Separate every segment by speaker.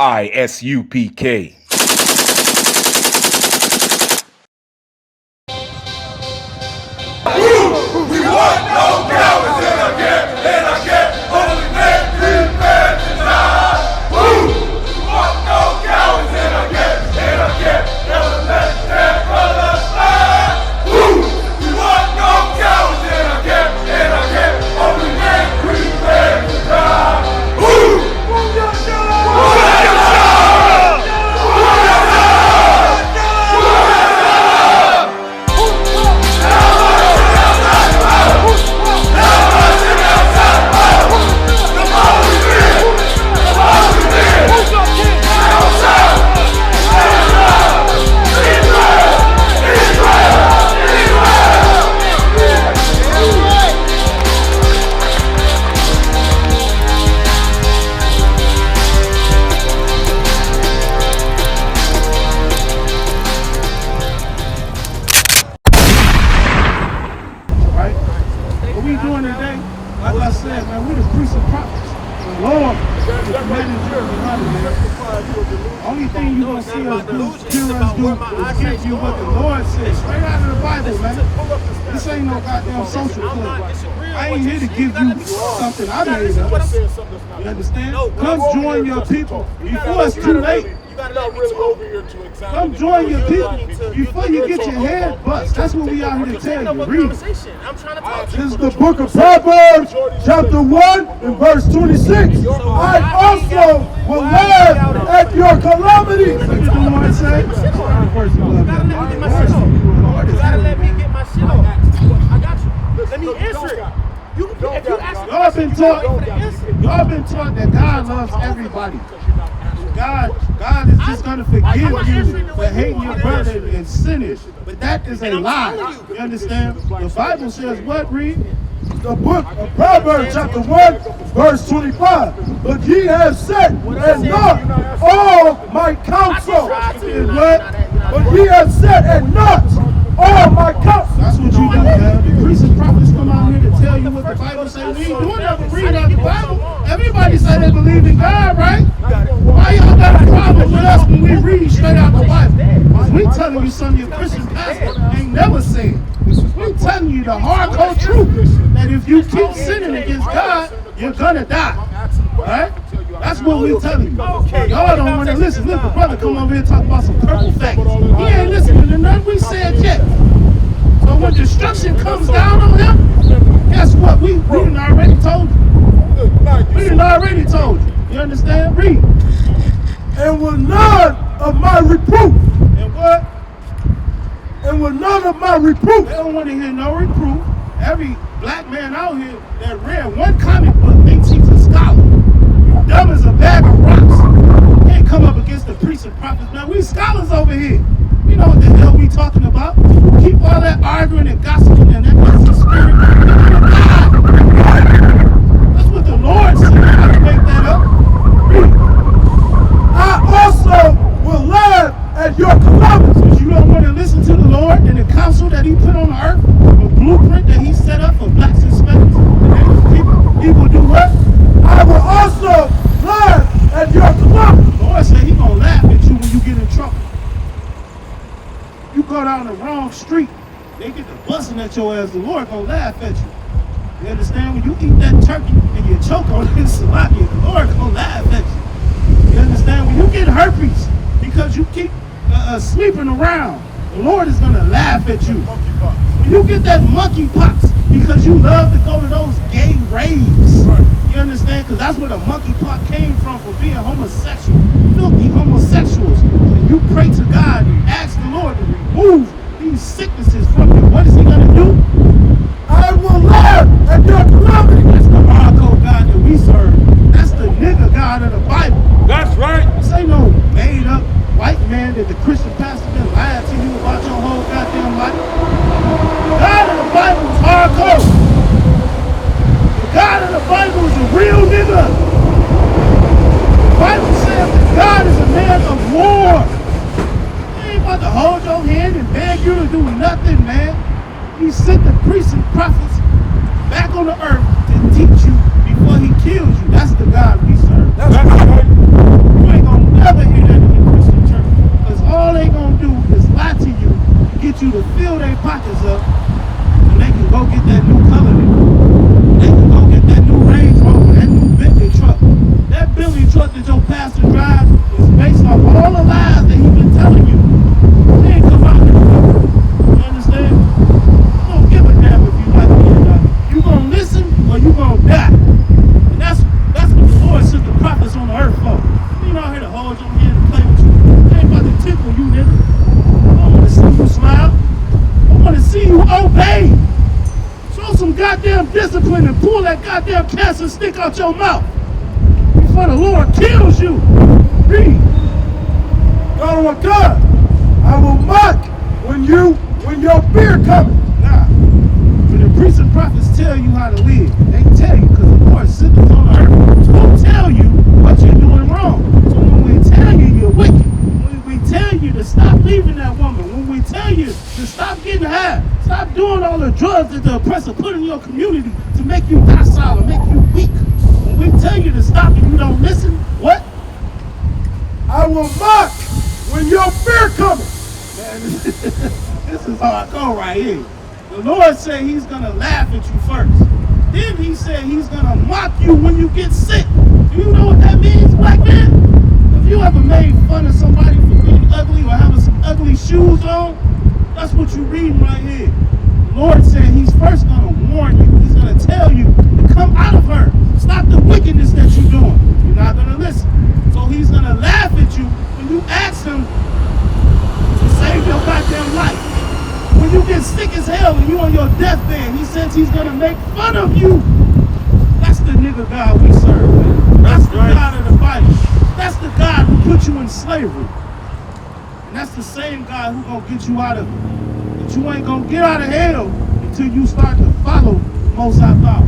Speaker 1: Isupk.
Speaker 2: We want no cowards in our camp, in our camp. Only men prepare to die. We want no cowards in our camp, in our camp. Never let their brothers die. We want no cowards in our camp, in our camp. Only men prepare to die.
Speaker 3: Like I said, man, we the priests and prophets. The Lord is the manager of the body, man. Only thing you gonna see us do, hear us do, is give you what the Lord says. Straight out of the Bible, man. This ain't no goddamn social club. I ain't here to give you something I made up. You understand? Come join your people before it's too late. Come join your people before you get your head bust. That's what we out here to tell you. Read.
Speaker 2: This is the book of Proverbs, chapter 1 and verse 26. I also will laugh at your calamities.
Speaker 3: What did the Lord say?
Speaker 4: Let me get my shit off. I got you. Let me answer it.
Speaker 3: Y'all been taught that God loves everybody. God is just going to forgive you for hating your brother and sinning. But that is a lie. You understand? The Bible says what, read?
Speaker 2: The book of Proverbs, chapter 1, verse 25. But ye have said and not all my counsel.
Speaker 3: Is what?
Speaker 2: But ye have said and not all my counsel.
Speaker 3: That's what you do, man. The priests and prophets come out here to tell you what the Bible says. We ain't doing nothing but reading out the Bible. Everybody say they believe in God, right? Why y'all got a problem with us when we read straight out the Bible? Because we telling you something your Christian pastor ain't never said. We telling you the hardcore truth that if you keep sinning against God, you're gonna die. Right? That's what we telling you. Y'all don't want to listen. Look, the brother come over here and talk about some purple facts. He ain't listening to nothing we said yet. So when destruction comes down on him, guess what? We done already told you. We done already told you. You understand? Read.
Speaker 2: And with none of my reproof.
Speaker 3: And what?
Speaker 2: And with none of my reproof.
Speaker 3: They don't want to hear no reproof. Every black man out here that read one comic book thinks he's a scholar. You dumb as a bag of rocks. Can't come up against the priests and prophets, man. We scholars over here. We know what the hell we talking about. Keep all that arguing and gossiping and that nasty spirit. That's what the Lord said. I can make that up.
Speaker 2: I also will laugh at your calamities.
Speaker 3: Because you don't want to listen to the Lord and the counsel that he put on the earth, the blueprint that he set up for blacks and Hispanics. And people do what?
Speaker 2: I will also laugh at your calamities.
Speaker 3: The Lord said he gonna laugh at you when you get in trouble. You go down the wrong street, they get to busting at your ass, the Lord gonna laugh at you. You understand? When you eat that turkey and you choke on it in salami, the Lord gonna laugh at you. You understand? When you get herpes because you keep sleeping around, the Lord is gonna laugh at you. When you get that monkeypox because you love to go to those gay raves, you understand? Because that's where the monkeypox came from, for being homosexual, filthy homosexuals. And you pray to God and ask the Lord to remove these sicknesses from you. What is he gonna do?
Speaker 2: I will laugh at your calamity.
Speaker 3: That's the hardcore God that we serve. That's the nigga God of the Bible.
Speaker 2: That's right.
Speaker 3: This ain't no made up white man that the Christian pastor been lying to you about your whole goddamn life. The God of the Bible is hardcore. The God of the Bible is a real nigga. The Bible says that God is a man of war. He ain't about to hold your hand and beg you to do nothing, man. He sent the priests and prophets back on the earth to teach you before he kills you. That's the God we serve.
Speaker 2: That's right.
Speaker 3: You ain't gonna discipline and pull that goddamn cancer stick out your mouth before the Lord kills you. Read.
Speaker 2: Daughter of God, I will mock when your beard cometh.
Speaker 3: Nah. When the priests and prophets tell you how to live, they tell you because the Lord sits on the earth to tell you what you're doing wrong. So when we tell you you're wicked, when we tell you to stop leaving that woman, when we tell you to stop getting high, stop doing all the drugs that the oppressor put in your community to make you docile and make you weak. When we tell you to stop and you don't listen, what?
Speaker 2: I will mock when your beard cometh.
Speaker 3: Man, this is how I go right here. The Lord said he's going to laugh at you first. Then he said he's going to mock you when you get sick. Do you know what that means, black man? If you ever made fun of somebody for being ugly or having some ugly shoes on, that's what you're reading right here. The Lord said he's first going to warn you. He's going to tell you to come out of her. Stop the wickedness that you're doing. You're not going to listen. So he's going to laugh at you when you ask him to save your goddamn life. When you get sick as hell and you on your deathbed, he says he's going to make fun of you. That's the nigga God we serve, man. That's the God of the Bible. That's the God who put you in slavery. And that's the same God who going to get you out of it. But you ain't going to get out of hell until you start to follow the Most High Power.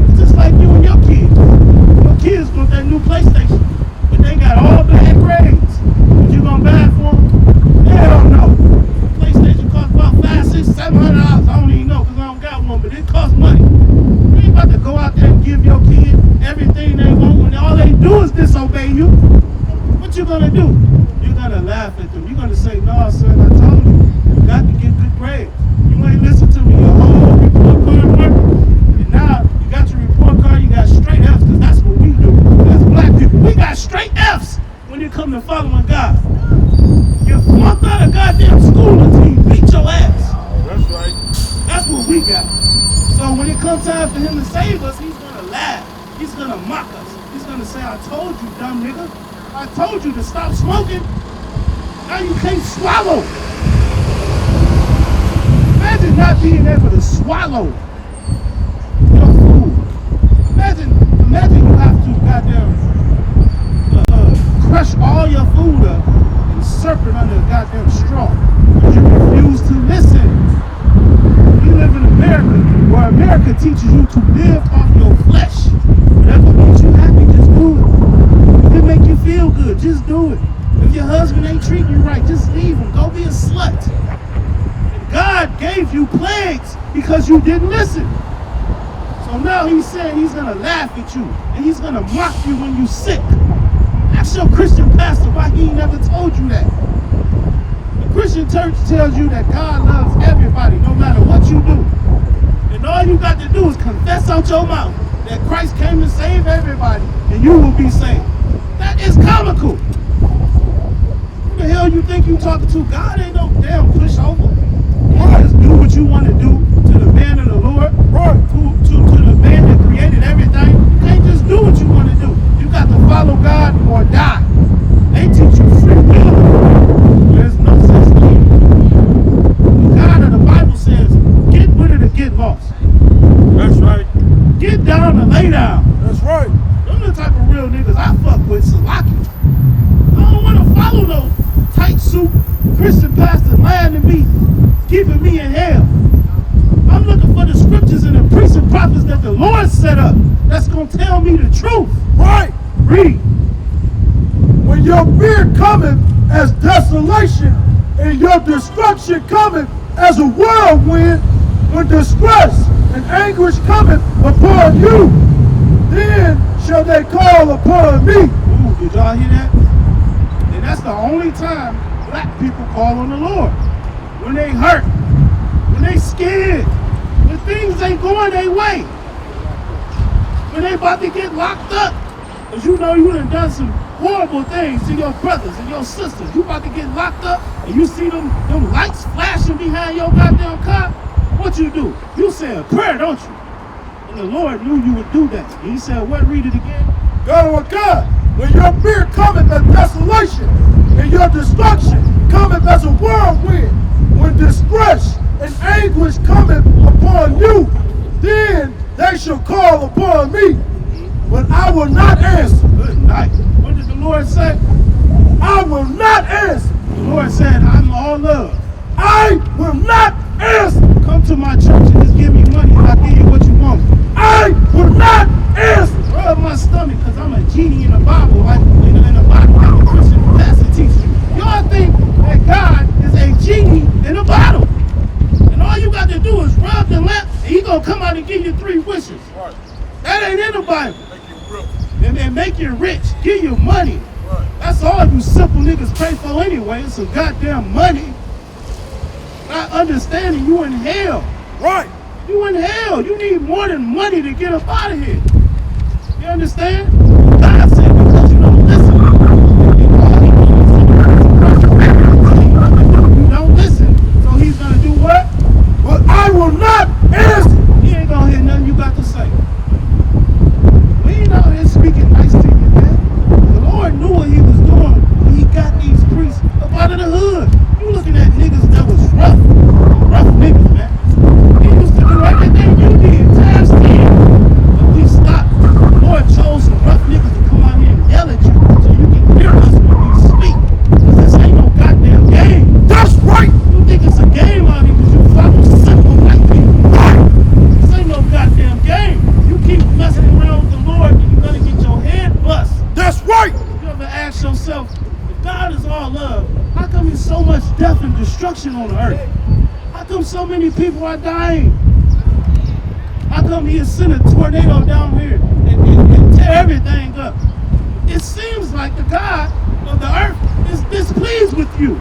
Speaker 3: It's just like you and your kids. Your kids want that new PlayStation, but they got all bad grades. But you going to buy it for them? Hell no. PlayStation costs about $500, $600, $700. I don't even know because I don't got one, but it costs money. You ain't about to go out there and give your kid everything they want when all they do is disobey you. What you gonna do? You're gonna laugh at them. You're gonna say, no, son, I told you, you got to get good grades. You ain't listen to me. Your whole report card work. And now you got your report card, you got straight F's because that's what we do. As black people, we got straight F's when it comes to following God. You flunked out of goddamn school until you beat your ass.
Speaker 2: That's right.
Speaker 3: That's what we got. So when it comes time for him to save us, he's gonna laugh. He's gonna mock us. He's gonna say, I told you, dumb nigga. I told you to stop smoking. Now you can't swallow. Imagine not being able to swallow your food. Imagine you have to goddamn crush all your food up and serve it under a goddamn straw. But you refuse to listen. We live in America, where America teaches you to live off your flesh. Whatever makes you happy, just do it. If it make you feel good, just do it. If your husband ain't treating you right, just leave him. Go be a slut. And God gave you plagues because you didn't listen. So now he's saying he's going to laugh at you and he's going to mock you when you're sick. Ask your Christian pastor why he never told you that. The Christian church tells you that God loves everybody no matter what you do. And all you got to do is confess out your mouth that Christ came to save everybody and you will be saved. That is comical. Who the hell you think you talking to? God ain't no damn pushover. You just do what you want to do to the man of the Lord, to the man that created everything. You can't just do what you want to do. You got to follow God or die. They teach you free will. There's no such thing. The God of the Bible says, get with it or get lost.
Speaker 2: That's right.
Speaker 3: Get down or lay down.
Speaker 2: That's right.
Speaker 3: Them the type of real niggas I fuck with, Salaki. I don't want to follow no tight suit Christian pastor lying to me, keeping me in hell. I'm looking for the scriptures and the priests and prophets that the Lord set up that's going to tell me the truth.
Speaker 2: Right.
Speaker 3: Read.
Speaker 2: When your beard cometh as desolation, and your destruction cometh as a whirlwind, when distress and anguish cometh upon you, then shall they call upon me.
Speaker 3: Ooh, did y'all hear that? And that's the only time black people call on the Lord. When they hurt, when they scared, when things ain't going their way, when they about to get locked up, because you know you done some horrible things to your brothers and your sisters. You about to get locked up and you see them lights flashing behind your goddamn car. What you do? You say a prayer, don't you? And the Lord knew you would do that. And he said, what? Read it again.
Speaker 2: God, God, when your beard cometh as desolation, and your destruction cometh as a whirlwind, when distress and anguish cometh upon you, then they will not answer.
Speaker 3: The Lord said, I'm all love.
Speaker 2: I will not answer.
Speaker 3: Come to my church and just give me money and I'll give you what you want.
Speaker 2: I will not answer.
Speaker 3: Rub my stomach because I'm a genie in the Bible, like in the Bible, like a Christian pastor teaches you. Y'all think that God is a genie in a bottle. And all you got to do is rub the lamp and He's going to come out and give you 3 wishes.
Speaker 2: Right.
Speaker 3: That ain't in the Bible.
Speaker 2: Make you real.
Speaker 3: And make you rich, give you money.
Speaker 2: Right.
Speaker 3: That's all you simple niggas pray for anyway. It's some goddamn money. Not understanding you in hell.
Speaker 2: Right.
Speaker 3: You in hell. You need more than money to get up out of here. You understand? God said because you don't listen. You don't listen. So He's going to do what?
Speaker 2: But I will not answer.
Speaker 3: He ain't going to hear nothing you got to say. We ain't out here speaking nice to you, man. The Lord knew what He was doing when He got these priests up out of the hood. You looking at niggas that was rough niggas, man. They used to do everything you did, times 10. But we stopped. The Lord chose some rough niggas to come out here and yell at you so you can hear us when we speak. Because this ain't no goddamn game.
Speaker 2: That's right.
Speaker 3: You think it's a game out here because you follow simple white people. This ain't no goddamn game. You keep messing around with the Lord and you're going to get your head bust.
Speaker 2: That's right.
Speaker 3: You ever ask yourself, if God is all love, how come there's so much death and destruction on the earth? How come so many people are dying? How come He has sent a tornado down here and tear everything up? It seems like the God of the earth is displeased with you.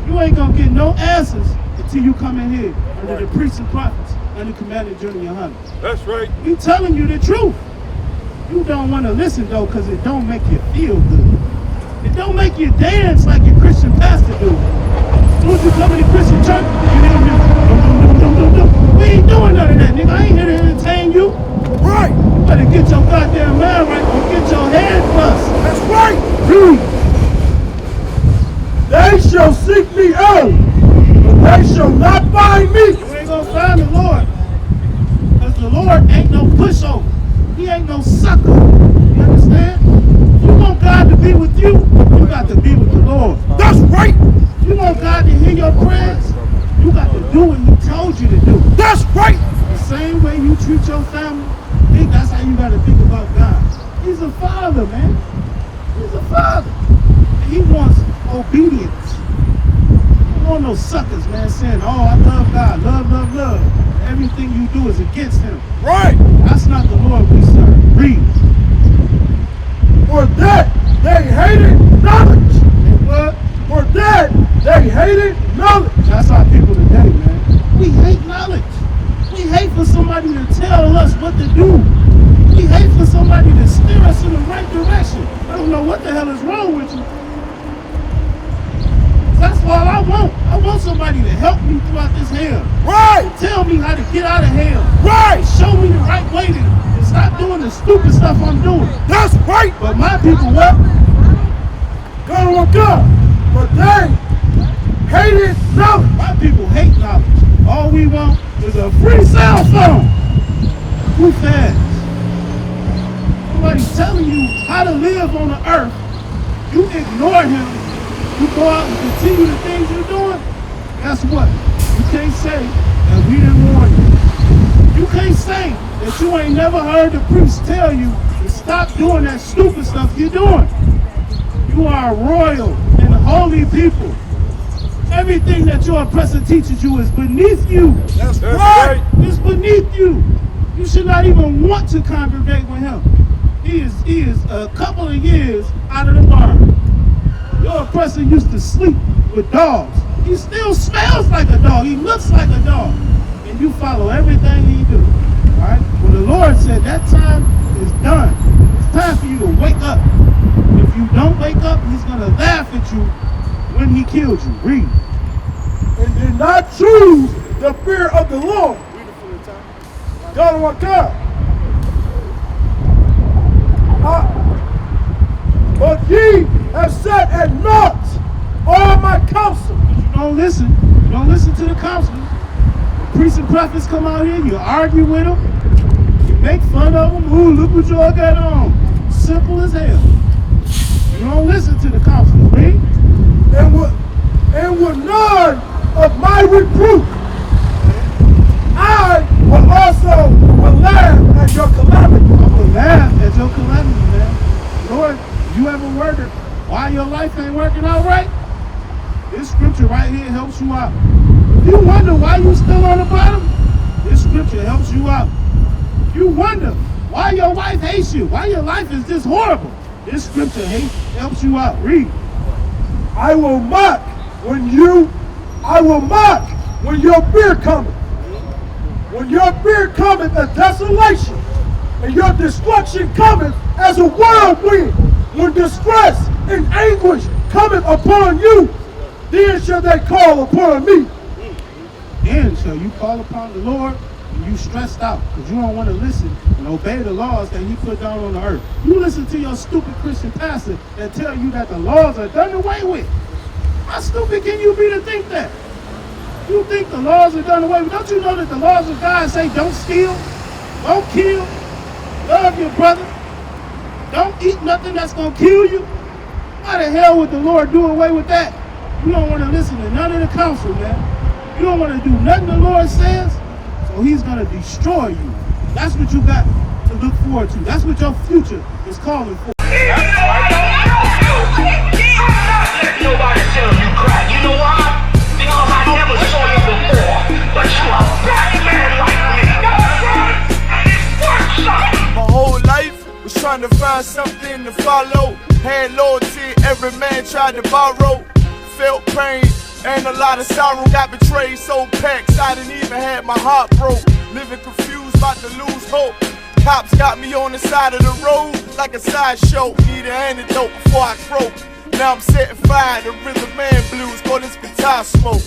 Speaker 3: You ain't gonna get no answers until you come in here under the priests and prophets under Commander Junior Hunter.
Speaker 2: That's right.
Speaker 3: We telling you the truth. You don't want to listen though, because it don't make you feel good. It don't make you dance like your Christian pastor do. When you come to the Christian church, you hear me, we ain't doing none of that, nigga. I ain't here to entertain you.
Speaker 2: Right.
Speaker 3: You better get your goddamn mind right or get your head bust.
Speaker 2: That's right.
Speaker 3: Read.
Speaker 2: They shall seek me out, but they shall not find me.
Speaker 3: You ain't gonna find the Lord. Because the Lord ain't no pushover. He ain't no sucker. You understand? You want God to be with you, you got to be with the Lord.
Speaker 2: That's right.
Speaker 3: You want God to hear your prayers, you got to do what He told you to do.
Speaker 2: That's right.
Speaker 3: The same way you treat your family, I think that's how you got to think about God. He's a father, man. He's a father. And He wants obedience. You don't want no suckers, man, saying, oh, I love God, love. Everything you do is against Him.
Speaker 2: Right.
Speaker 3: That's not the Lord we serve. Read.
Speaker 2: For that they hated knowledge.
Speaker 3: And what?
Speaker 2: For that they hated knowledge.
Speaker 3: That's our people today, man. We hate knowledge. We hate for somebody to tell us what to do. We hate for somebody to steer us in the right direction. I don't know what the hell is wrong with you. That's all I want. I want somebody to help me throughout this hell.
Speaker 2: Right.
Speaker 3: Tell me how to get out of hell.
Speaker 2: Right.
Speaker 3: Show me the right way to stop doing the stupid stuff I'm doing.
Speaker 2: That's right.
Speaker 3: But my people, what?
Speaker 2: God will God. But they hated knowledge.
Speaker 3: My people hate knowledge. All we want is a free cell phone. Who fast? Nobody's telling you how to live on the earth. You ignore Him. You go out and continue the things you're doing. Guess what? You can't say that we didn't warn you. You can't say that you ain't never heard the priest tell you to stop doing that stupid stuff you're doing. You are a royal and holy people. Everything that your oppressor teaches you is beneath you.
Speaker 2: That's right.
Speaker 3: It's beneath you. You should not even want to congregate with him. He is a couple of years out of the barn. Your oppressor used to sleep with dogs. He still smells like a dog. He looks like a dog. And you follow everything he do. All right? When the Lord said that time is done, it's time for you to wake up. If you don't wake up, he's going to laugh at you when he killed you. Read.
Speaker 2: And did not choose the fear of the Lord. God will God. But ye have set at naught all my counsel.
Speaker 3: You don't listen. You don't listen to the counselors. The priests and prophets come out here, you argue with them, you make fun of them. Ooh, look what y'all got on. Simple as hell. You don't listen to the counsel. Read.
Speaker 2: And with none of my reproof, I will also laugh at your calamity.
Speaker 3: I will laugh at your calamity, man. Lord, you ever wondered why your life ain't working out right? This scripture right here helps you out. If you wonder why you still on the bottom, this scripture helps you out. If you wonder why your wife hates you, why your life is just horrible, this scripture helps you out. Read.
Speaker 2: I will mock when your fear cometh. When your fear cometh as desolation, and your destruction cometh as a whirlwind, when distress and anguish cometh upon you, then shall they call upon me.
Speaker 3: Then shall you call upon the Lord and you stressed out because you don't want to listen and obey the laws that he put down on the earth. You listen to your stupid Christian pastor that tell you that the laws are done away with. How stupid can you be to think that? You think the laws are done away with? Don't you know that the laws of God say don't steal, don't kill, love your brother, don't eat nothing that's going to kill you? Why the hell would the Lord do away with that? You don't want to listen to none of the counsel, man. You don't want to do nothing the Lord says, so he's going to destroy you. That's what you got to look forward to. That's what your future is calling for.
Speaker 1: Nobody tell you cry. You know why? Because I never saw you before. But you a black man like me. And it's worth something.
Speaker 5: My whole life was trying to find something to follow. Had loyalty, every man tried to borrow. Felt pain and a lot of sorrow. Got betrayed, so packed, I didn't even have my heart broke. Living confused, about to lose hope. Cops got me on the side of the road like a sideshow. Need an antidote before I croak. Now I'm setting fire to rhythm man blues, call this guitar smoke.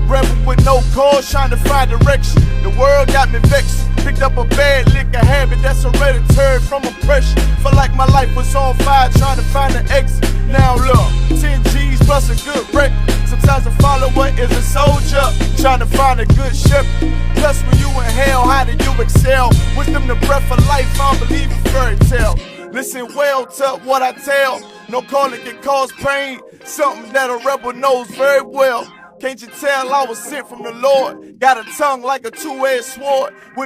Speaker 5: Rebel with no cause, trying to find direction. The world got me vexed. Picked up a bad liquor habit that's hereditary from oppression. Felt like my life was on fire, trying to find an exit. Now look, 10 G's plus a good record. Sometimes a follower is a soldier, trying to find a good shepherd. Plus when you in hell, how do you excel? Wisdom the breath of life, I don't believe in fairy tale. Listen well to what I tell. No calling can cause pain. Something that a rebel knows very well. Can't you tell I was sent from the Lord? Got a tongue like a two-edged sword.